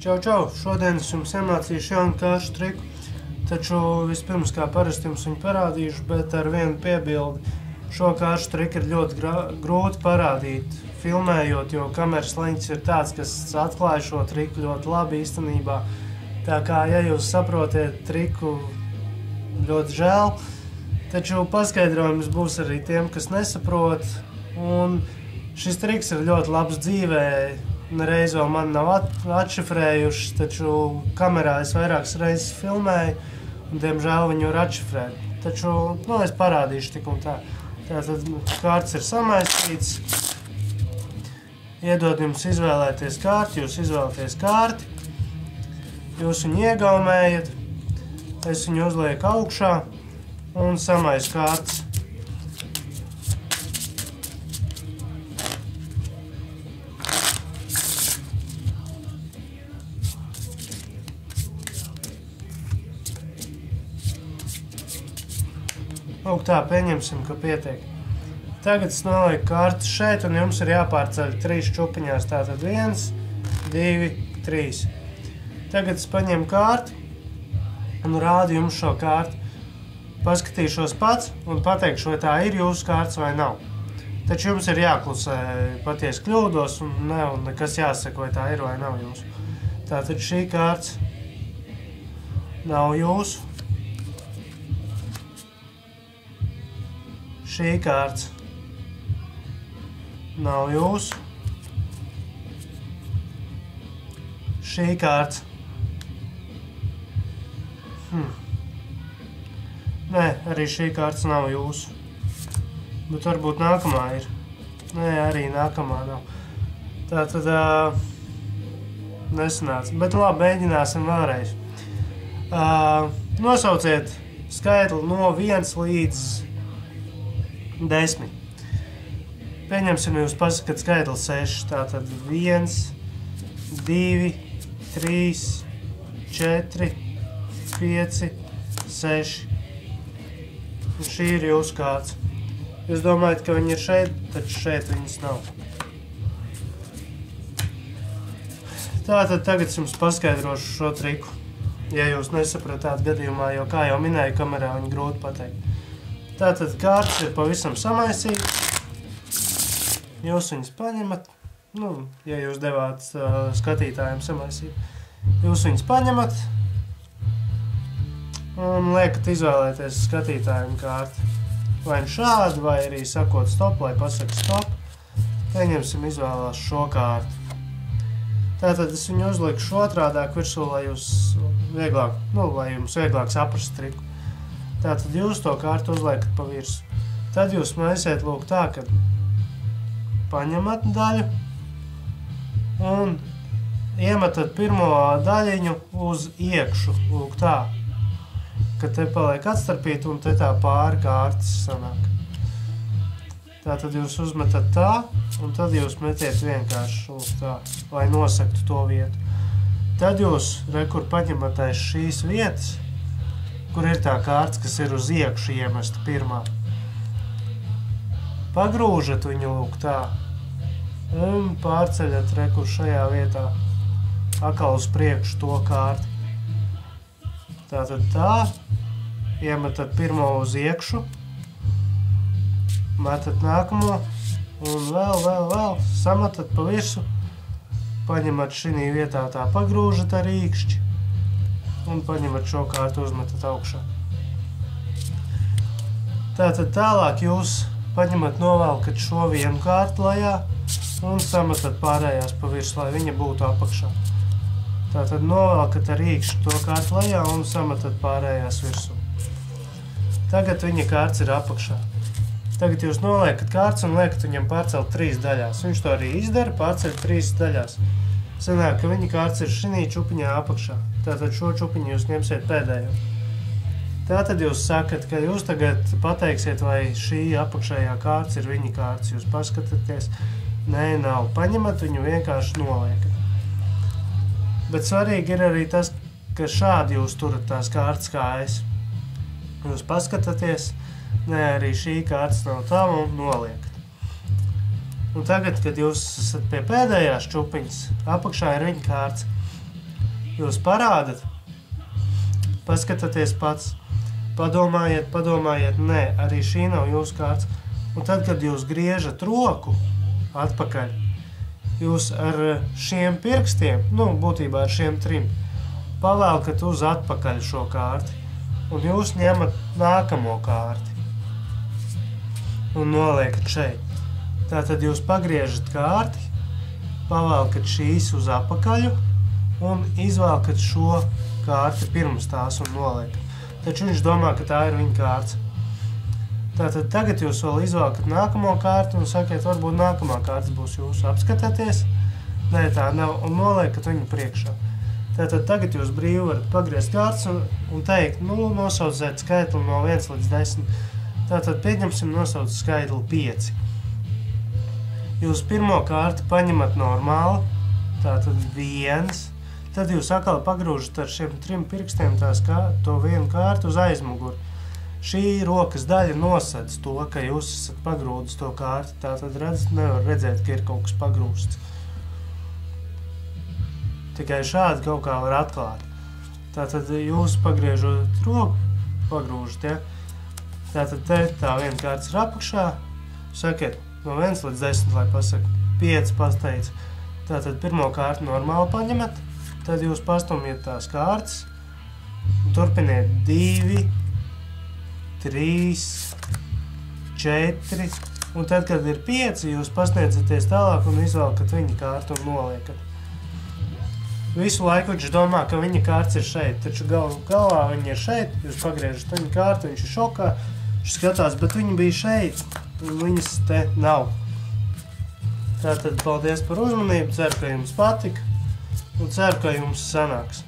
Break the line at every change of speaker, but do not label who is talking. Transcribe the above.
Čau, čau! Šodien es jums iemācīšu jaunu kāršu triku, taču vispirms kā parasti jums viņu parādīšu, bet ar vienu piebildi. Šo kāršu triku ir ļoti grūti parādīt, filmējot, jo kameras leņķis ir tāds, kas atklāja šo triku ļoti labi īstenībā. Tā kā, ja jūs saprotiet triku, ļoti žēl, taču paskaidrojums būs arī tiem, kas nesaprot. Un šis triks ir ļoti labs dzīvē. Reiz vēl man nav atšifrējuši, taču kamerā es vairākas reizes filmēju, un diemžēl viņu var atšifrēt. Taču, es parādīšu tik un tā. Tātad kārts ir samaistīts. Iedod jums izvēlēties kārti, jūs izvēlaties kārti. Jūs viņu iegaumējat, es viņu uzlieku augšā un samaisu kārtas. Tā, pieņemsim, ka pietiek. Tagad es nolieku kārtas šeit, un jums ir jāpārceļ 3 čupiņās. Tātad 1, 2, 3. Tagad es paņemu kārti un rādu jums šo kārti. Paskatīšos pats un pateikšu, vai tā ir jūsu kārtas vai nav. Taču jums ir jāklusē, patiesi kļūdos, un nekas jāsaka, vai tā ir vai nav jūsu. Tātad šī kārtas nav jūsu. Šī kārts nav jūsu. Šī kārts. Nē, arī šī kārts nav jūsu. Bet varbūt nākamā ir. Nē, arī nākamā nav. Tātad nesanāca. Bet labi, mēģināsim vēlreiz. Nosauciet skaitli no 1 līdz 10. Pieņemsim, jūs pasakat skaitli 6. Tātad 1, 2, 3, 4, 5, 6. Un šī ir jūsu kārts. Jūs domājat, ka viņi ir šeit, taču šeit viņas nav. Tātad tagad es jums paskaidrošu šo triku. Ja jūs nesapratāt gadījumā, jo kā jau minēju, kamerā viņi grūti pateikt. Tātad kārtas ir pavisam samaisītas. Jūs viņas paņemat, ja jūs devāt skatītājiem samaisīt. Jūs viņas paņemat un liekat izvēlēties skatītājiem kārti. Vai šādu, vai arī sakot stop, lai pasaka stop. Pieņemsim izvēlās šo kārtu. Tātad es viņu uzlikšu otrādāk virsū, lai jūs vieglāk, lai jums vieglāk saprast triku. Tātad jūs to kārtu uzliekat pa virsu. Tad jūs maisiet lūk tā, ka paņemat daļu un iemetat pirmo daļiņu uz iekšu, lūk tā. Kad te paliek atstarpīt un te tā pāri kārtas sanāk. Tātad jūs uzmetat tā un tad jūs metiet vienkārši lūk tā, lai nosaktu to vietu. Tad jūs, kur paņemat aiz šīs vietas, kur ir tā kārts, kas ir uz iekšu iemesta pirmā. Pagrūžat viņu lūk tā un pārceļat kur šajā vietā atkal uz priekšu to kārti. Tātad tā, iemetat pirmo uz iekšu, metat nākamo un vēl, sametat pa virsu, paņemat šī vietā tā pagrūžat ar īkšķi. Un paņemat šo kārtu, uzmetat augšā. Tātad tālāk jūs paņemat novelkat šo vienu kārtu lejā un sametat pārējās pa virsu, lai viņa būtu apakšā. Tātad novelkat ar īkšķi to kārtu lejā un sametat pārējās virsū. Tagad viņa kārts ir apakšā. Tagad jūs noliekat kārts un liekat viņam pārcelt 3 daļās. Viņš to arī izdara, pārceļ 3 daļās. Sanāk, ka viņa kārts ir šī čupiņā apakšā. Tātad šo čupiņu jūs ņemsiet pēdējo. Tātad jūs sakat, ka jūs tagad pateiksiet, vai šī apakšējā kārts ir viņa kārts. Jūs paskatāties, nē, nav. Paņemat viņu vienkārši noliekat. Bet svarīgi ir arī tas, ka šādi jūs turat tās kārtas kā es. Jūs paskatāties, nē, arī šī kārts nav tava un noliekat. Un tagad, kad jūs esat pie pēdējās čupiņas, apakšā ir viņa kārts. jūs parādat, paskatieties pats, padomājiet, nē, arī šī nav jūsu kārts. Un tad, kad jūs griežat roku atpakaļ, jūs ar šiem pirkstiem, būtībā ar šiem 3, pavelkat uz atpakaļ šo kārti, un jūs ņemat nākamo kārti un noliekat šeit. Tātad jūs pagriežat kārti, pavelkat šīs uz apakaļu un izvēlkat šo kārti pirms tās un noliekat. Taču viņš domā, ka tā ir viņa kārts. Tātad tagad jūs vēl izvēlkat nākamo kārtu un sakiet, varbūt nākamā kārta būs jūsu. Apskatieties, nē, tā nav, un noliekat viņu priekšā. Tātad tagad jūs brīvi varat pagriezt kārtas un teikt, nosauciet skaitli no 1 līdz 10. Tātad pieņemsim nosauc skaitli 5. Jūs pirmo kārtu paņemat normāli, tātad 1, tad jūs atkal pagrūžat ar šiem 3 pirkstiem to vienu kārtu uz aizmuguri. Šī rokas daļa nosedz to, ka jūs esat pagrūdis to kārtu, tātad nevar redzēt, ka ir kaut kas pagrūsts. Tikai šādi kaut kā var atklāt. Tātad jūs pagriežot roku, pagrūžat, ja? Tātad tā viena kārtas ir apakšā, sakiet, no 1 līdz 10, lai pasaka, 5 pateic. Tātad pirmo kārtu normāli paņemat, tad jūs pastumjat tās kārtas, un turpiniet 2, 3, 4, un tad, kad ir 5, jūs pasniedzaties tālāk un izvēlkat viņa kārtu un noliekat. Visu laiku viņš domā, ka viņa kārts ir šeit, taču galvā viņa ir šeit, jūs pagriežat viņa kārtu, viņš ir šokā, viņš skatās, bet viņa bija šeit, un viņas te nav. Tātad paldies par uzmanību, ceru, ka jums patika, un ceru, ka jums sanāks.